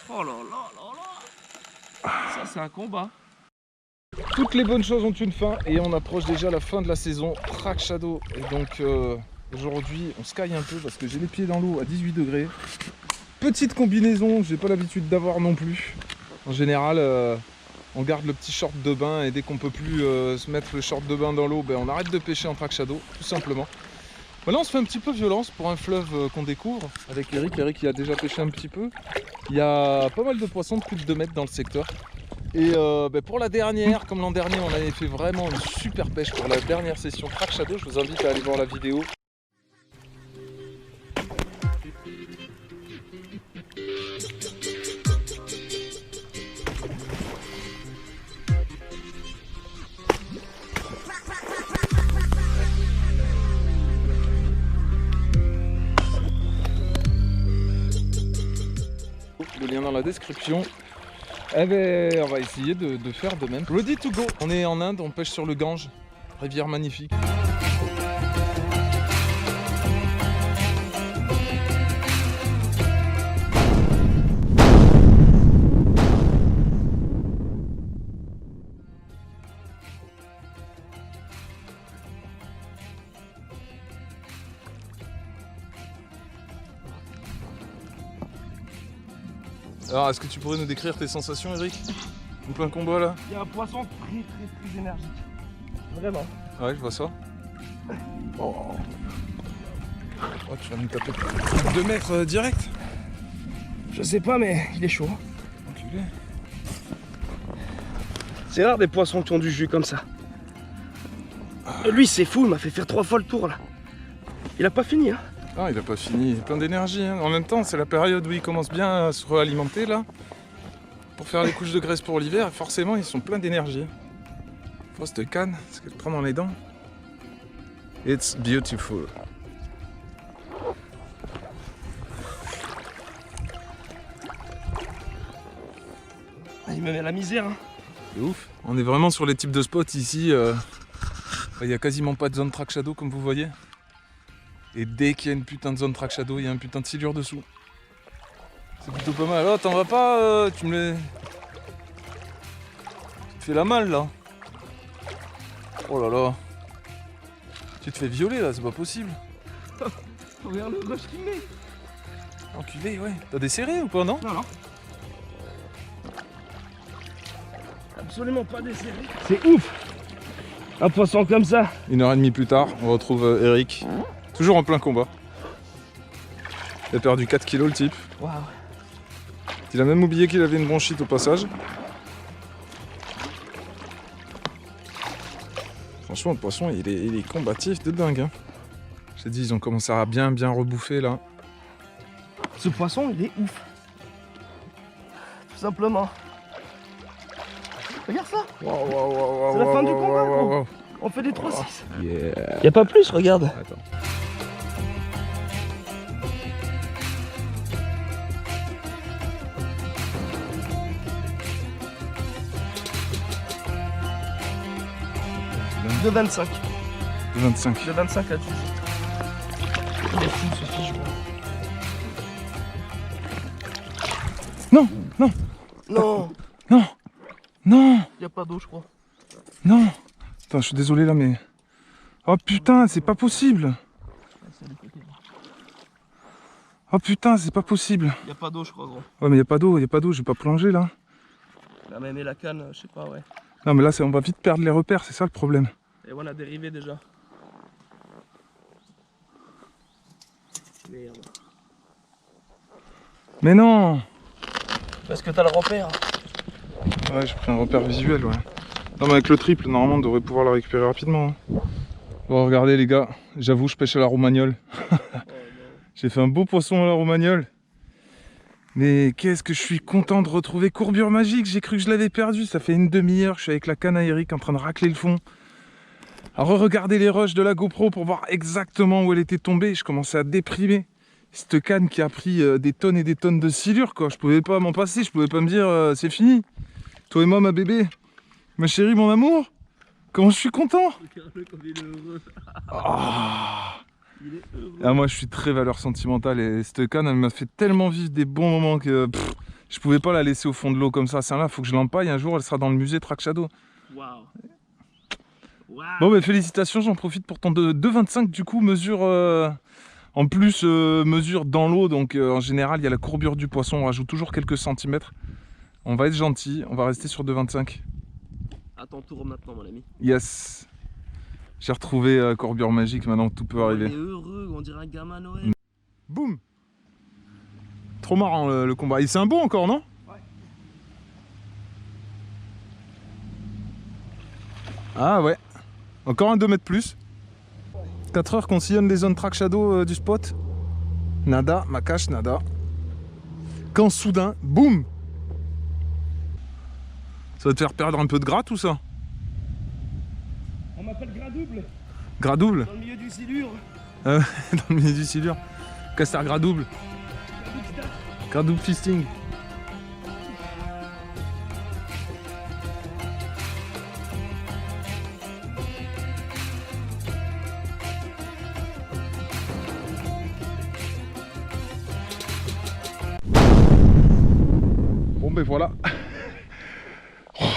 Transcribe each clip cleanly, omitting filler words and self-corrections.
Oh là là là là. Ça c'est un combat. Toutes les bonnes choses ont une fin et on approche déjà la fin de la saison Track Shadow. Et donc aujourd'hui on se caille un peu parce que j'ai les pieds dans l'eau à 18 degrés. Petite combinaison, j'ai pas l'habitude d'avoir non plus. En général on garde le petit short de bain et dès qu'on peut plus se mettre le short de bain dans l'eau, ben, on arrête de pêcher en Track Shadow tout simplement. Là on se fait un petit peu violence pour un fleuve qu'on découvre avec Eric. Eric il a déjà pêché un petit peu. Il y a pas mal de poissons de plus de 2 mètres dans le secteur. Et pour la dernière, comme l'an dernier on avait fait vraiment une super pêche pour la dernière session Track Shadow, je vous invite à aller voir la vidéo. Le lien dans la description. Eh ben, on va essayer de faire de même. Ready to go. On est en Inde, on pêche sur le Gange, rivière magnifique. Alors, est-ce que tu pourrais nous décrire tes sensations, Eric? En plein combat là? Il y a un poisson très énergique. Vraiment. Ouais, je vois ça. Oh, tu vas nous taper 2 mètres direct? Je sais pas, mais il est chaud. Enculé. C'est rare des poissons qui ont du jus comme ça. Lui, c'est fou, il m'a fait faire 3 fois le tour là. Il a pas fini, hein. Ah, il a pas fini, il est plein d'énergie. Hein. En même temps, c'est la période où il commence bien à se réalimenter là. Pour faire les couches de graisse pour l'hiver, forcément, ils sont pleins d'énergie. Faut cette canne, parce qu'elle prend dans les dents. It's beautiful. Il me met à la misère, hein. C'est ouf. On est vraiment sur les types de spots ici. Il n'y a quasiment pas de zone Track Shadow comme vous voyez. Et dès qu'il y a une putain de zone Track Shadow, il y a un putain de silure dessous. C'est plutôt pas mal. Oh, t'en vas pas, tu me les... Tu te fais la malle là. Oh là là. Tu te fais violer là, c'est pas possible. Regarde le rush qu'il met. Enculé, ouais. T'as des serrés ou pas, non? Non, non. Absolument pas desserré. C'est ouf. Un poisson comme ça. 1h30 plus tard, on retrouve Eric. Toujours en plein combat. Il a perdu 4 kilos le type. Waouh. Il a même oublié qu'il avait une bronchite au passage. Franchement, le poisson, il est combatif de dingue. Hein. Je t'ai dit, ils ont commencé à bien rebouffer là. Ce poisson, il est ouf. Tout simplement. Regarde ça. C'est la fin du combat, gros. On fait des 3-6. Yeah. Y a pas plus, regarde. Attends. De 25. De 25. De 25 à 18. Il est fou ce fiche. Non, non, Non. non, non, Y a pas d'eau, je crois. non. Attends, je suis désolé là, mais... Oh putain, c'est pas possible. Oh putain, c'est pas possible. Y a pas d'eau, je crois, gros. Ouais, mais y a pas d'eau, je vais pas plonger là. Il a même mis la canne, je sais pas, ouais. Non, mais là, on va vite perdre les repères, c'est ça le problème. Et voilà, dérivé déjà. Merde. Mais non. Parce que t'as le repère. Ouais, j'ai pris un repère visuel, ouais. Non, mais avec le triple, normalement, on devrait pouvoir le récupérer rapidement. Hein. Bon, regardez les gars, j'avoue, je pêche à la romagnole. J'ai fait un beau poisson à la romagnole. Mais qu'est-ce que je suis content de retrouver Courbure Magique. J'ai cru que je l'avais perdu, ça fait une demi-heure. Je suis avec la canne à Eric en train de racler le fond. À re-regarder les rushs de la GoPro pour voir exactement où elle était tombée. Je commençais à déprimer. Cette canne qui a pris des tonnes et des tonnes de silure, quoi. Je pouvais pas m'en passer, je pouvais pas me dire c'est fini. Toi et moi, ma bébé, ma chérie, mon amour, comment je suis content. Regarde-le comme il est heureux. Oh. Il est heureux. Ah, moi, je suis très valeur sentimentale et cette canne, elle m'a fait tellement vivre des bons moments que Je pouvais pas la laisser au fond de l'eau comme ça. Celle-là, faut que je l'empaille. Un jour, elle sera dans le musée Track Shadow. Waouh. Bon, bah, félicitations. J'en profite pour ton 2,25 du coup. Mesure en plus, mesure dans l'eau. Donc, en général, il y a la courbure du poisson. On rajoute toujours quelques centimètres. On va être gentil. On va rester sur 2,25. À ton tour maintenant, mon ami. Yes. J'ai retrouvé courbure magique. Maintenant, tout peut arriver. Il est heureux. On dirait un gamin à Noël. Boum. Trop marrant le combat. Et c'est un beau encore, non? Ouais. Ah ouais. Encore un 2 mètres plus. 4 heures qu'on sillonne les zones Track Shadow du spot. Nada, ma cache, nada. Quand soudain, boum. Ça va te faire perdre un peu de gras tout ça? On m'appelle gras double. Gras double? Dans le milieu du silure. Dans le milieu du silure. Castor gras double. Gras double fisting. Bon ben voilà.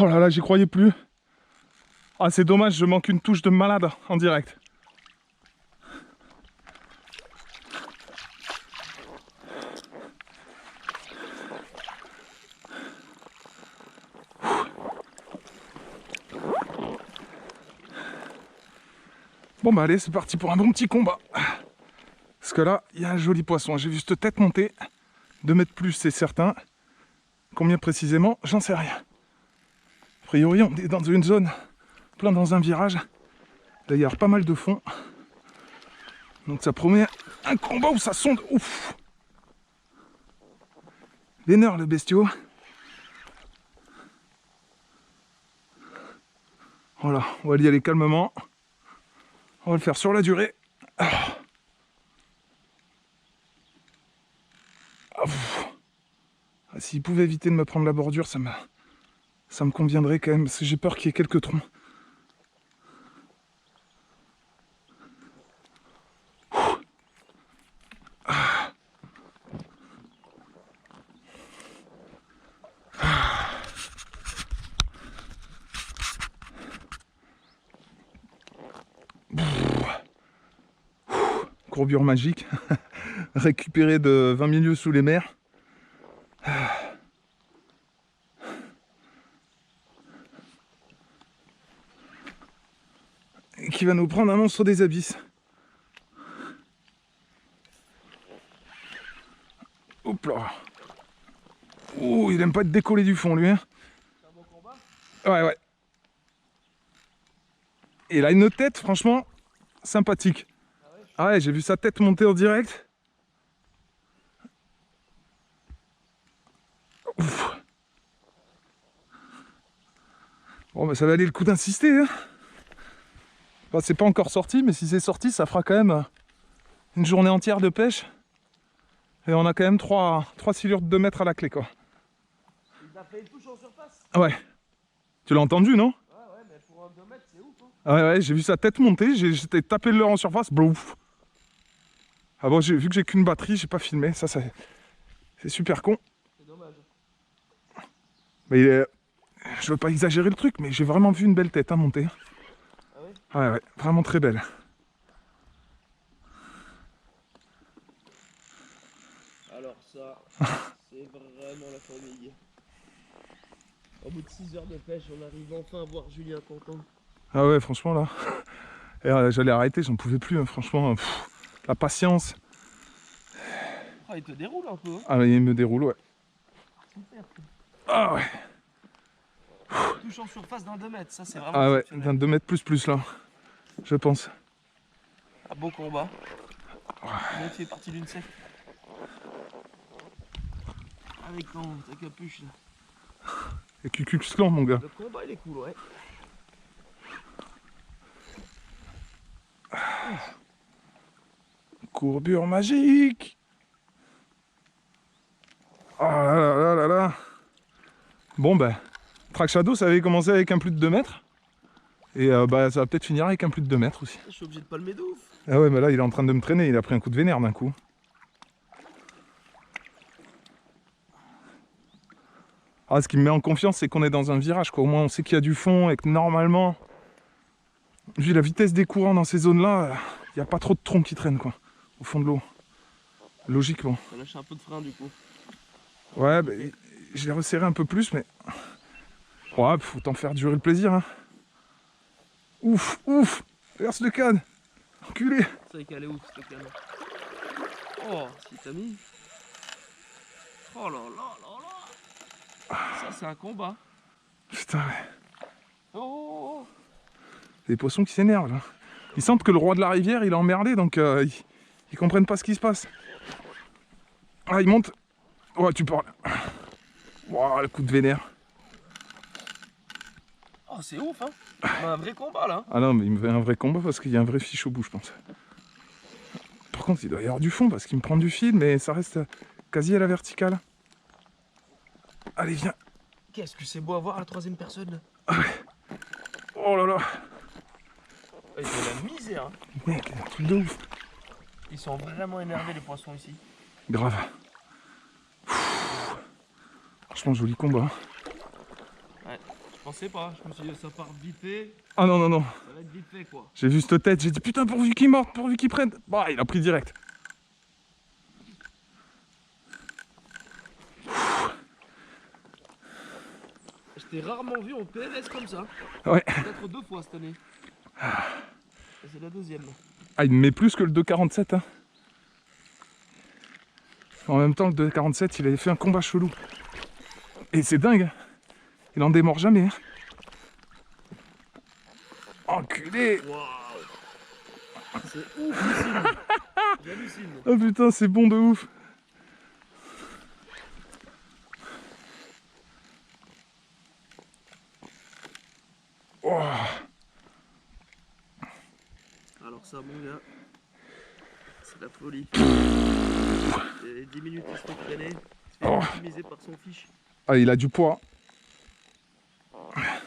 Oh là là, j'y croyais plus. Ah c'est dommage, je manque une touche de malade en direct. Bon bah allez, c'est parti pour un bon petit combat. Parce que là, il y a un joli poisson. J'ai vu cette tête monter. 2 mètres plus, c'est certain. Combien précisément, j'en sais rien. A priori, on est dans une zone, plein dans un virage. D'ailleurs, pas mal de fond. Donc ça promet un combat où ça sonde. Ouf! Vénère le bestiau. Voilà, on va y aller calmement. On va le faire sur la durée. Ah, s'il pouvait éviter de me prendre la bordure, ça me conviendrait quand même, parce que j'ai peur qu'il y ait quelques troncs. Courbure magique, récupérée de 20 milieux sous les mers. Et qui va nous prendre un monstre des abysses. Hop là. Ouh, il aime pas être décollé du fond lui. Hein. C'est un bon combat. Ouais, ouais. Et il a une tête franchement sympathique. Ah ouais, j'ai vu sa tête monter en direct. Ouf. Bon, bah ça va aller le coup d'insister. Hein. Enfin, c'est pas encore sorti, mais si c'est sorti, ça fera quand même une journée entière de pêche. Et on a quand même 3 silures de 2 mètres à la clé, quoi. Il a fait une touche en surface. Ouais. Tu l'as entendu, non? Ouais, mais pour un 2 mètres, c'est ouf. Hein. Ah ouais, j'ai vu sa tête monter, j'étais tapé le leurre en surface, blouf. Ah bon, vu que j'ai qu'une batterie, j'ai pas filmé, ça c'est super con. C'est dommage. Mais je veux pas exagérer le truc, mais j'ai vraiment vu une belle tête monter. Ah oui? Ouais, ouais, vraiment très belle. Alors ça, c'est vraiment la famille. Au bout de 6 heures de pêche, on arrive enfin à voir Julien content. Ah ouais, franchement là, j'allais arrêter, j'en pouvais plus, hein, franchement. Pff, la patience. Ah, il te déroule un peu. Hein. Ah, il me déroule, ouais. Super. Ah ouais. Touche en surface d'un 2 mètres, ça c'est vraiment Ah ouais, exceptionnel. d'un 2 mètres plus là, je pense. Un beau combat. Là, tu fais partie d'une secte. Avec ta capuche là. Et Cucux Clan, mon gars. Le combat il est cool, ouais. Courbure magique. Oh là là là là là. Bon ben, Track Shadow ça avait commencé avec un plus de 2 mètres. Et bah ça va peut-être finir avec un plus de 2 mètres aussi. Je suis obligé de palmer de ouf. Ah ouais mais là il est en train de me traîner, il a pris un coup de vénère d'un coup. Ah, ce qui me met en confiance, c'est qu'on est dans un virage, quoi. Au moins, on sait qu'il y a du fond et que normalement, vu la vitesse des courants dans ces zones-là, il n'y a pas trop de troncs qui traînent, quoi, au fond de l'eau. Logiquement. Ça lâche un peu de frein, du coup. Ouais, bah, je l'ai resserré un peu plus, mais... Ouais, faut t'en faire durer le plaisir, hein. Ouf, ouf. Regarde ce canne. Enculé. C'est vrai qu'elle est ouf, cette canne. Oh, si t'as mis. Oh là là là là. Ça, c'est un combat. Putain, ouais. Oh. Des poissons qui s'énervent, là. Ils sentent que le roi de la rivière, il est emmerdé, donc ils comprennent pas ce qui se passe. Ah, il monte. Ouais, tu parles. Wow, le coup de vénère. Oh, c'est ouf, hein. On a un vrai combat, là. Ah non, mais il me fait un vrai combat parce qu'il y a un vrai fiche au bout, je pense. Par contre, il doit y avoir du fond parce qu'il me prend du fil, mais ça reste quasi à la verticale. Allez, viens. Qu'est-ce que c'est beau à voir à la troisième personne, là. Ah ouais. Oh là là. C'est la misère, hein. Mec, un truc de ouf. Ils sont vraiment énervés, les poissons, ici. Grave. Franchement, joli combat. Ouais, je pensais pas. Je me suis dit, ça part vite fait. Ah non, non, non. Ça va être vite fait, quoi. J'ai vu cette tête, j'ai dit putain, pourvu qu'il morde, pourvu qu'il prenne. Bah, il a pris direct. Je t'ai rarement vu en PLS comme ça. Ouais. Peut-être 2 fois cette année. Et c'est la deuxième. Ah, il me met plus que le 2,47. Hein. En même temps, le 2,47, il avait fait un combat chelou. Et c'est dingue. Il en démord jamais. Hein. Enculé. Waouh. C'est ouf, j'hallucine. Oh putain, c'est bon de ouf. Oh. Alors ça, mon gars, c'est la folie. Et 10 minutes, il se fait traîner. Il se fait optimiser par son fiche. Ah, il a du poids. Oh là là.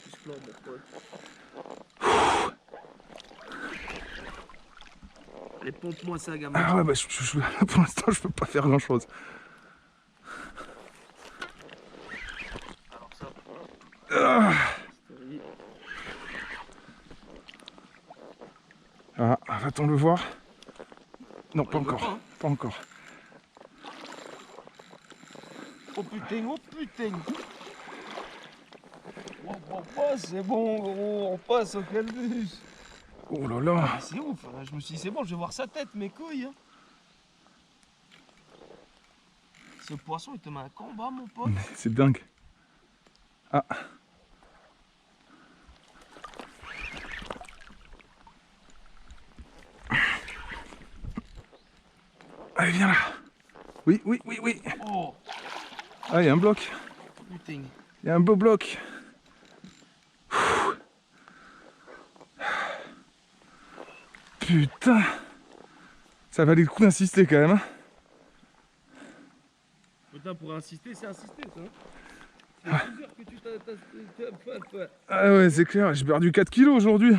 Plus flanc, mon pote. Allez, pompe-moi ça, gamin. Ah ouais, bah pour l'instant, je peux pas faire grand chose. Alors ça. Ah, va-t-on le voir? Non, Ouais, pas il veut encore. pas, hein. Pas encore. Oh putain, oh putain. Oh, c'est bon, gros, on passe au calbus. Oh là là. Ah, c'est ouf, je me suis dit c'est bon, je vais voir sa tête, mes couilles. Hein. Ce poisson, il te met un combat, mon pote. Mais c'est dingue. Ah. Allez, viens là. Oui, oui, oui, oui. Oh, Ah, il y a un bloc. putain. Il y a un beau bloc. Putain. Ça valait le coup d'insister quand même. Hein. Putain, pour insister, c'est insister, ça. C'est 12 heures que tu t'as. Ah ouais, c'est clair. J'ai perdu 4 kilos aujourd'hui.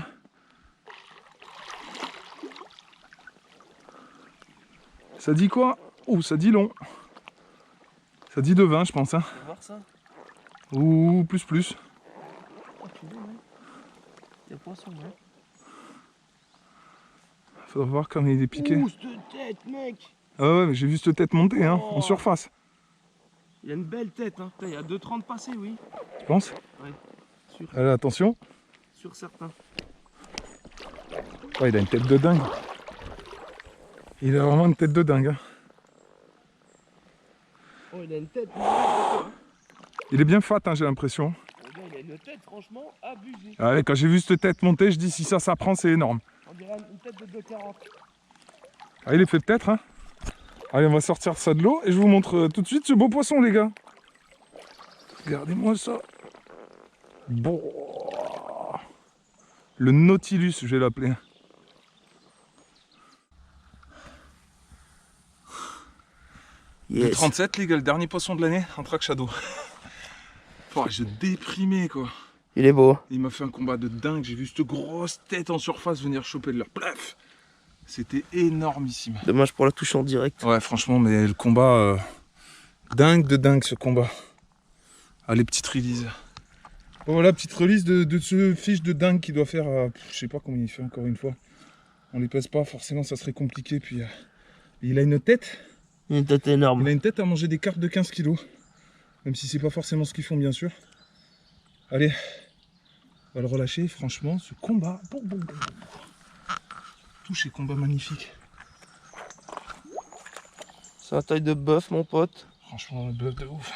Ça dit quoi? Oh, ça dit long. Ça dit de 20, je pense. Hein. Tu vas voir ça? Ou plus plus. Oh, tu vois, hein. Il y a poisson, hein. Faudra voir comme il est piqué. Ouh, cette tête, mec. Ah ouais, mais j'ai vu cette tête monter hein, en surface. Il a une belle tête, hein. Putain, il y a 2,30 passés, oui. Tu penses? Ouais, sûr. Allez, attention. Sur certains. Ouais, il a une tête de dingue. Il a vraiment une tête de dingue. Hein. Oh, il a une tête. Il est bien fat, hein, j'ai l'impression. Le gars, il a une tête, franchement, abusée. Ah ouais, quand j'ai vu cette tête monter, je dis si ça prend, c'est énorme. On dirait une tête de 2,40. Ah, il est fait peut-être. Hein. Allez, on va sortir ça de l'eau et je vous montre tout de suite ce beau poisson, les gars. Regardez-moi ça. Bon. Le Nautilus, je vais l'appeler. Yes. 37, les gars, le dernier poisson de l'année en track shadow. Je déprimais, quoi. Il est beau. Il m'a fait un combat de dingue. J'ai vu cette grosse tête en surface venir choper de leur plaf. C'était énormissime. Dommage pour la touche en direct. Ouais, franchement, mais le combat, dingue de dingue ce combat. Allez, petite release. Bon, voilà, petite release de ce fiche de dingue qui doit faire, je sais pas combien il fait encore une fois. On les pèse pas, forcément ça serait compliqué. Puis il a une tête. Une tête énorme. Il a une tête à manger des carpes de 15 kg. Même si c'est pas forcément ce qu'ils font, bien sûr. Allez, on va le relâcher. Franchement, ce combat. Touche et combat magnifique. C'est un taille de bœuf, mon pote. Franchement, le bœuf de ouf.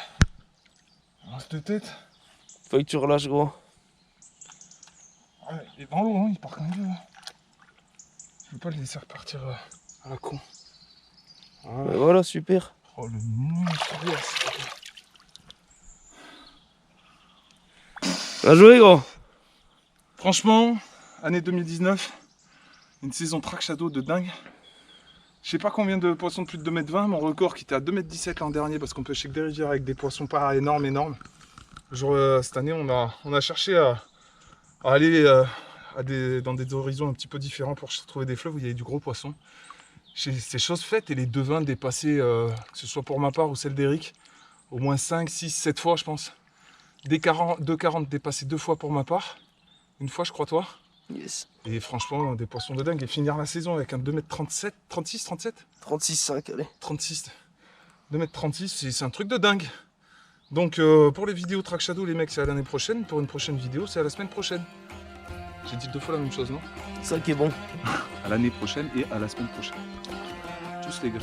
Reste de tête. Faut que tu relâches, gros. Ouais, il est dans l'eau, hein, il part quand même. Je veux pas le laisser repartir à la con. Ouais, voilà, super. Oh, le monstre. Bien joué, gros. Franchement, année 2019, une saison Track Shadow de dingue. Je sais pas combien de poissons de plus de 2,20 m. Mon record qui était à 2,17 m l'an dernier parce qu'on pêchait que des rivières avec des poissons pas énormes. Cette année, on a cherché à aller dans des horizons un petit peu différents pour trouver des fleuves où il y avait du gros poisson. C'est chose faite et les 2,20 dépassés, que ce soit pour ma part ou celle d'Eric, au moins 5, 6, 7 fois je pense. Des 2,40 dépassés 2 fois pour ma part. Une fois je crois toi. Yes. Et franchement des poissons de dingue. Et finir la saison avec un 2,37 m, 36, 37 36,5, allez. 36. 2,36 m, c'est un truc de dingue. Donc pour les vidéos Track Shadow les mecs c'est à l'année prochaine. Pour une prochaine vidéo c'est à la semaine prochaine. J'ai dit 2 fois la même chose non? C'est ça qui est bon. À l'année prochaine et à la semaine prochaine. Tous les gars.